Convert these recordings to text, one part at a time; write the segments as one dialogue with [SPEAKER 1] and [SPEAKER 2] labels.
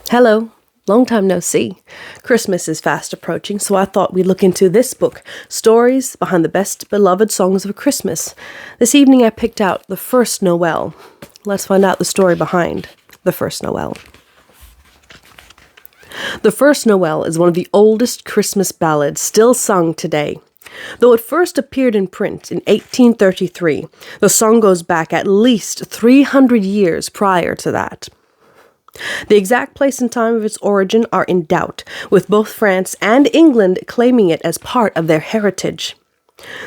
[SPEAKER 1] Hello, long time no see. Christmas is fast approaching, so I thought we'd look into this book, Stories Behind the Best Beloved Songs of Christmas. This evening I picked out The First Noel. Let's find out the story behind The First Noel. The First Noel is one of the oldest Christmas ballads still sung today. Though it first appeared in print in 1833, the song goes back at least 300 years prior to that. The exact place and time of its origin are in doubt, with both France and England claiming it as part of their heritage.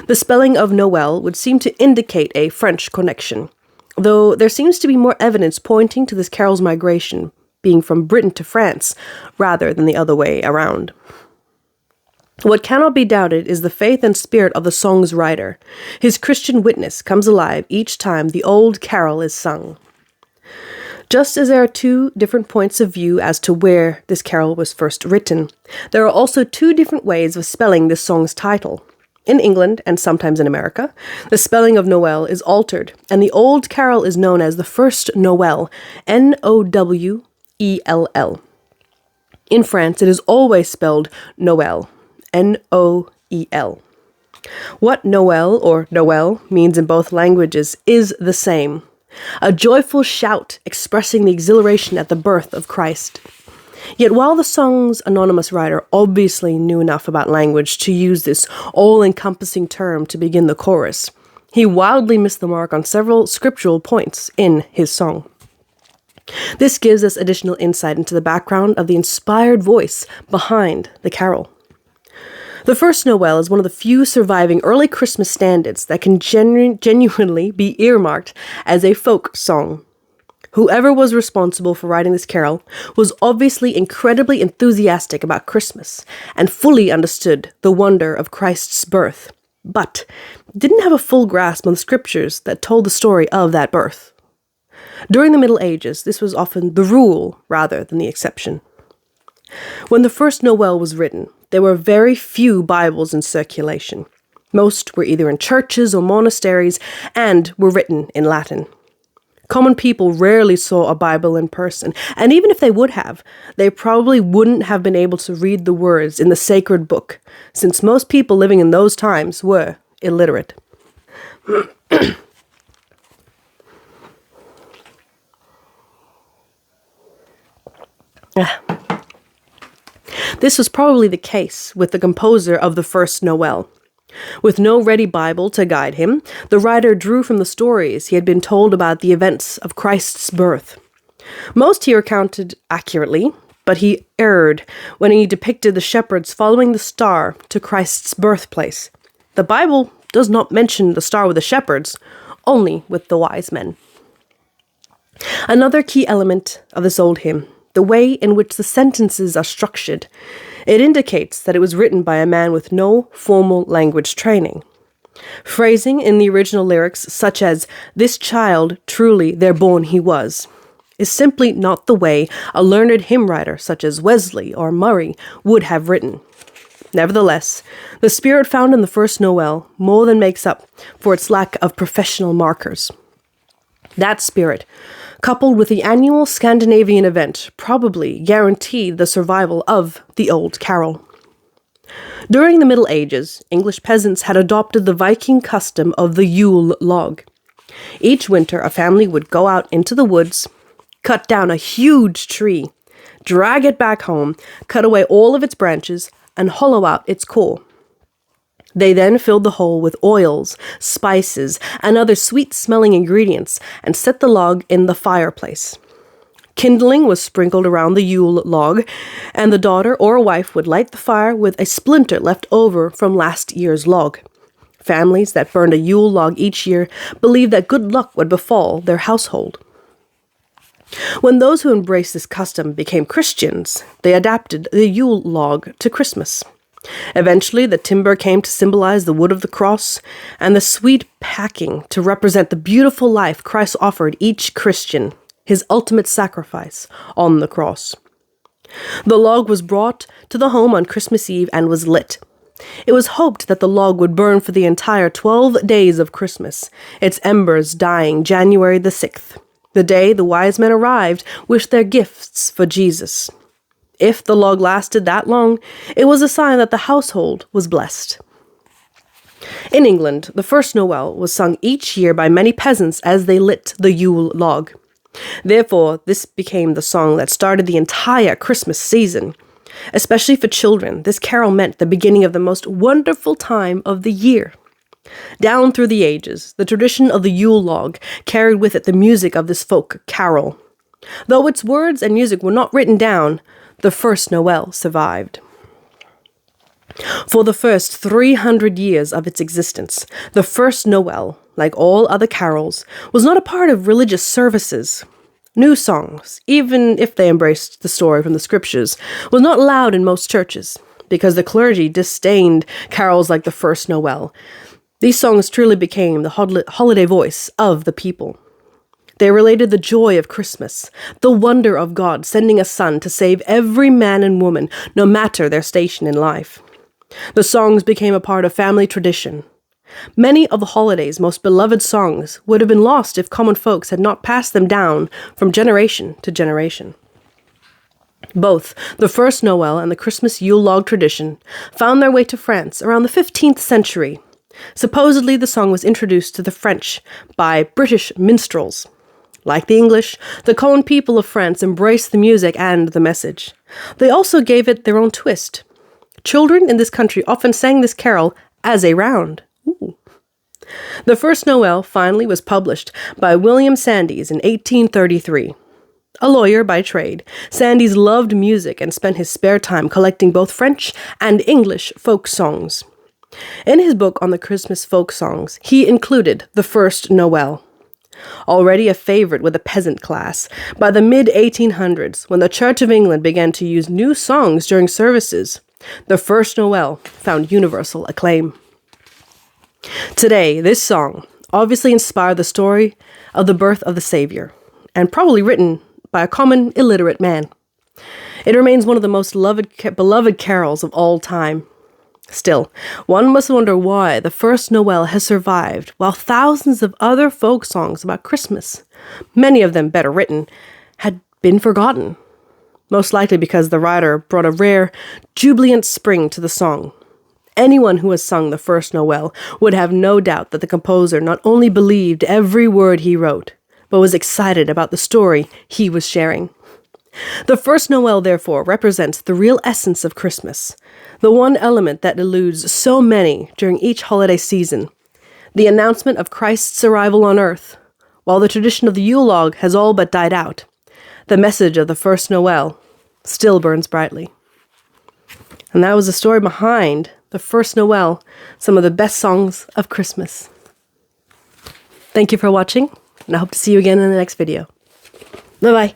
[SPEAKER 1] The spelling of Noel would seem to indicate a French connection, though there seems to be more evidence pointing to this carol's migration being from Britain to France, rather than the other way around. What cannot be doubted is the faith and spirit of the song's writer. His Christian witness comes alive each time the old carol is sung. Just as there are two different points of view as to where this carol was first written, there are also two different ways of spelling this song's title. In England, and sometimes in America, the spelling of Noel is altered, and the old carol is known as the First Noel, Nowell. In France, it is always spelled Noel, Noel. What Noel or Noel means in both languages is the same. A joyful shout expressing the exhilaration at the birth of Christ. Yet while the song's anonymous writer obviously knew enough about language to use this all-encompassing term to begin the chorus, he wildly missed the mark on several scriptural points in his song. This gives us additional insight into the background of the inspired voice behind the carol. The First Noel is one of the few surviving early Christmas standards that can genuinely be earmarked as a folk song. Whoever was responsible for writing this carol was obviously incredibly enthusiastic about Christmas and fully understood the wonder of Christ's birth, but didn't have a full grasp on the scriptures that told the story of that birth. During the Middle Ages, this was often the rule rather than the exception. When the First Noel was written, there were very few Bibles in circulation. Most were either in churches or monasteries and were written in Latin. Common people rarely saw a Bible in person, and even if they would have, they probably wouldn't have been able to read the words in the sacred book, since most people living in those times were illiterate. This was probably the case with the composer of the First Noel. With no ready Bible to guide him, the writer drew from the stories he had been told about the events of Christ's birth. Most he recounted accurately, but he erred when he depicted the shepherds following the star to Christ's birthplace. The Bible does not mention the star with the shepherds, only with the wise men. Another key element of this old hymn, the way in which the sentences are structured. It indicates that it was written by a man with no formal language training. Phrasing in the original lyrics, such as, "This child, truly there born he was," is simply not the way a learned hymn writer such as Wesley or Murray would have written. Nevertheless, the spirit found in the First Noel more than makes up for its lack of professional markers. That spirit, coupled with the annual Scandinavian event, probably guaranteed the survival of the old carol. During the Middle Ages, English peasants had adopted the Viking custom of the Yule log. Each winter, a family would go out into the woods, cut down a huge tree, drag it back home, cut away all of its branches, and hollow out its core. They then filled the hole with oils, spices, and other sweet-smelling ingredients and set the log in the fireplace. Kindling was sprinkled around the Yule log, and the daughter or wife would light the fire with a splinter left over from last year's log. Families that burned a Yule log each year believed that good luck would befall their household. When those who embraced this custom became Christians, they adapted the Yule log to Christmas. Eventually, the timber came to symbolize the wood of the cross, and the sweet packing to represent the beautiful life Christ offered each Christian, his ultimate sacrifice on the cross. The log was brought to the home on Christmas Eve and was lit. It was hoped that the log would burn for the entire 12 days of Christmas, its embers dying January the 6th. The day the wise men arrived with their gifts for Jesus. If the log lasted that long, it was a sign that the household was blessed. In England, the first Noel was sung each year by many peasants as they lit the Yule log. Therefore, this became the song that started the entire Christmas season. Especially for children, this carol meant the beginning of the most wonderful time of the year. Down through the ages, the tradition of the Yule log carried with it the music of this folk carol. Though its words and music were not written down, the first Noel survived. For the first 300 years of its existence, the first Noel, like all other carols, was not a part of religious services. New songs, even if they embraced the story from the scriptures, was not allowed in most churches, because the clergy disdained carols like the first Noel. These songs truly became the holiday voice of the people. They related the joy of Christmas, the wonder of God sending a son to save every man and woman, no matter their station in life. The songs became a part of family tradition. Many of the holiday's most beloved songs would have been lost if common folks had not passed them down from generation to generation. Both the first Noel and the Christmas Yule log tradition found their way to France around the 15th century. Supposedly, the song was introduced to the French by British minstrels. Like the English, the common people of France embraced the music and the message. They also gave it their own twist. Children in this country often sang this carol as a round. Ooh. The first Noel finally was published by William Sandys in 1833. A lawyer by trade, Sandys loved music and spent his spare time collecting both French and English folk songs. In his book on the Christmas folk songs, he included the first Noel. Already a favorite with the peasant class, by the mid-1800s, when the Church of England began to use new songs during services, the first Noel found universal acclaim. Today, this song obviously inspired the story of the birth of the Savior, and probably written by a common illiterate man. It remains one of the most beloved carols of all time. Still, one must wonder why the first Noel has survived while thousands of other folk songs about Christmas, many of them better written, had been forgotten. Most likely because the writer brought a rare, jubilant spring to the song. Anyone who has sung the first Noel would have no doubt that the composer not only believed every word he wrote, but was excited about the story he was sharing. The first Noel, therefore, represents the real essence of Christmas, the one element that eludes so many during each holiday season, the announcement of Christ's arrival on earth. While the tradition of the Yule log has all but died out, the message of the first Noel still burns brightly. And that was the story behind the first Noel, some of the best songs of Christmas. Thank you for watching, and I hope to see you again in the next video. Bye-bye.